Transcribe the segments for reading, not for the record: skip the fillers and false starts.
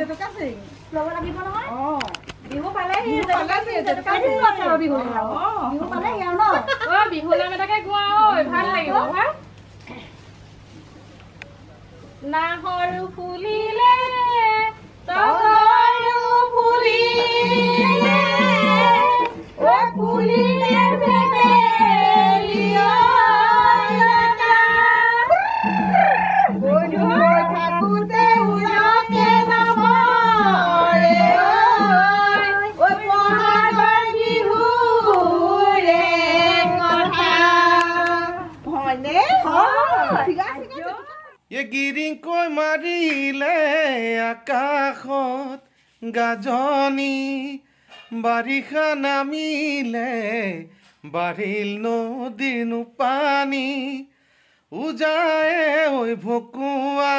জেতুকা চিং ল'ব লাগিব নহয় বিহু পালে বিহু পালে ন বিহু নাম এটাকে গোৱা ভাল লাগিব হা নাহৰু ফুলিলে তগৰু ফুলিলে ও ফুলিলে বেবেলিয়া বধু থাকুতে উৰকে নমৰে ঐ বহাগৰ বিহুৰে কথা হয়নে ये गिरिंকৈ মাৰিলে আকাশত গাজনি বাৰিষা নামিলে বাঢ়িল নদীৰ পানী উজায়ে ঐ ভকুৱা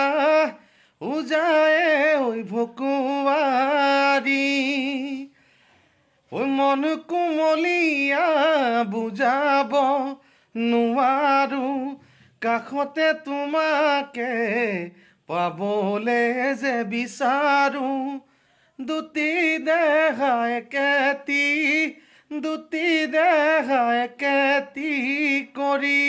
উজায়ে ঐ ভকুৱাৰী ঐ মন কুমলীয়া বুজাব নোৱাৰো কাষতে তোমাকে পাবলে যে বিচাৰো দুটি দেহা একেটি কৰি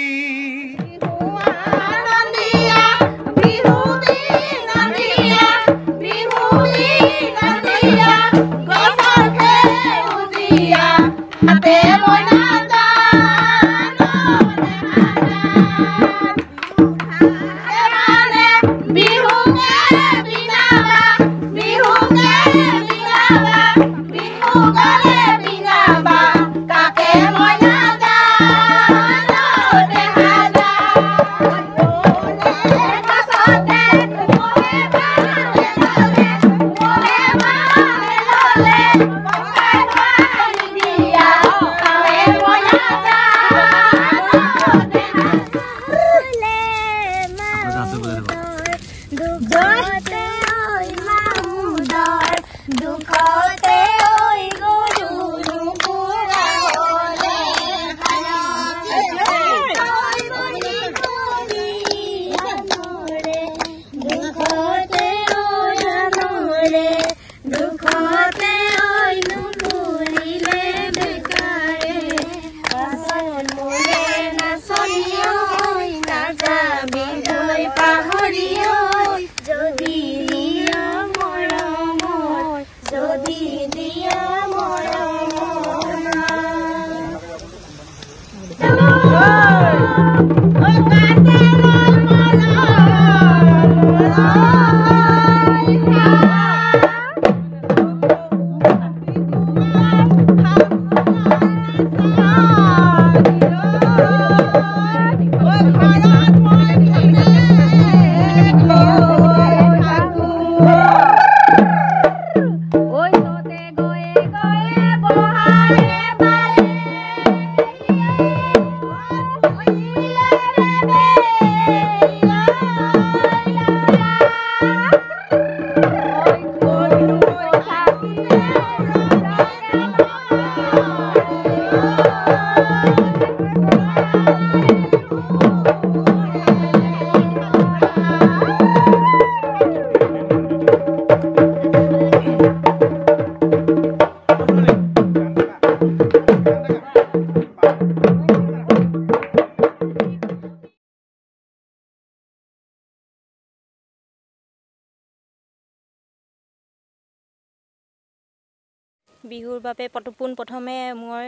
বিহুৰ বাবে পোনপ্ৰথমে মই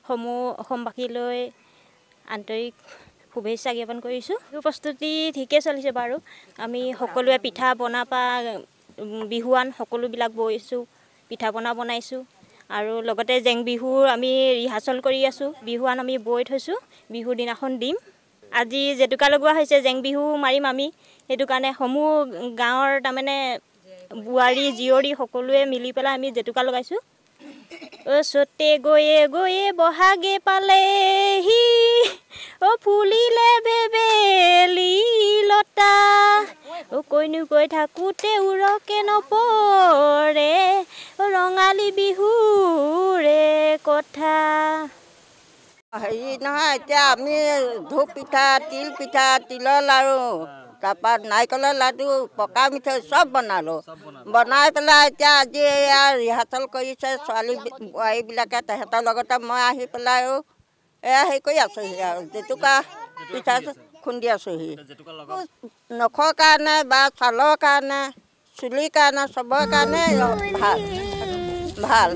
সমূহ অসমবাসীলৈ আন্তৰিক শুভেচ্ছা জ্ঞাপন কৰিছোঁ। বিহু প্ৰস্তুতি ঠিকে চলিছে বাৰু। আমি সকলোৱে পিঠা পনা পৰা বিহুৱান সকলোবিলাক বৈছোঁ, পিঠা পনা বনাইছোঁ আৰু লগতে জেং বিহুৰ আমি ৰিহাৰ্চল কৰি আছোঁ। বিহুৱান আমি বৈ থৈছোঁ, বিহুৰ দিনাখন দিম। আজি জেতুকা লগোৱা হৈছে, জেং বিহু মাৰিম আমি, সেইটো কাৰণে সমূহ গাঁৱৰ তাৰমানে বোৱাৰী জীয়ৰী সকলোৱে মিলি পেলাই আমি জেতুকা লগাইছোঁ। ওচতে গৈয়ে গৈয়ে বহাগে পালেহি ও ফুলিলে বেবেলি লতা ও কৈনো কৈ থাকোঁতে উৰকে নপৰে ৰঙালী বিহুৰে কথা। হেৰি নহয়, এতিয়া আমি ধূপ পিঠা, তিল পিঠা, তিলৰ লাড়ু, তাৰপৰা নাৰিকলৰ লাডু পকা মিঠৈ চব বনালোঁ বনাই পেলাই এতিয়া আজি এয়া ৰিহাৰ্চেল কৰিছে ছোৱালী বোৱাৰীবিলাকে তেহেঁতৰ লগতে মই আহি পেলাইও এয়া হেৰি কৰি আছোঁহি আৰু জেতুকা পিঠা খুন্দি আছোঁহি নখৰ কাৰণে বা ছালৰ কাৰণে চুলিৰ কাৰণে চবৰ কাৰণে ভাল ভাল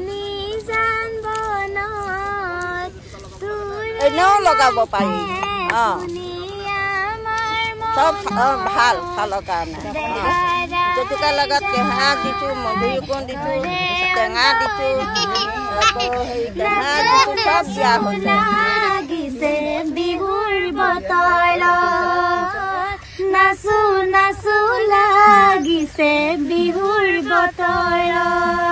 এনেও লগাব পাৰি অঁ চব ভাল ছালৰ কাৰণে জেতুকাৰ লগত কেঁহা দিছোঁ মধুৰিকণ দিছোঁ টেঙা দিছোঁ আকৌ হেৰি কেঁহা দিছোঁ চব দিয়া হৈছে বিহুৰ বতৰত নাচো নাচো লাগিছে বিহুৰ বতৰত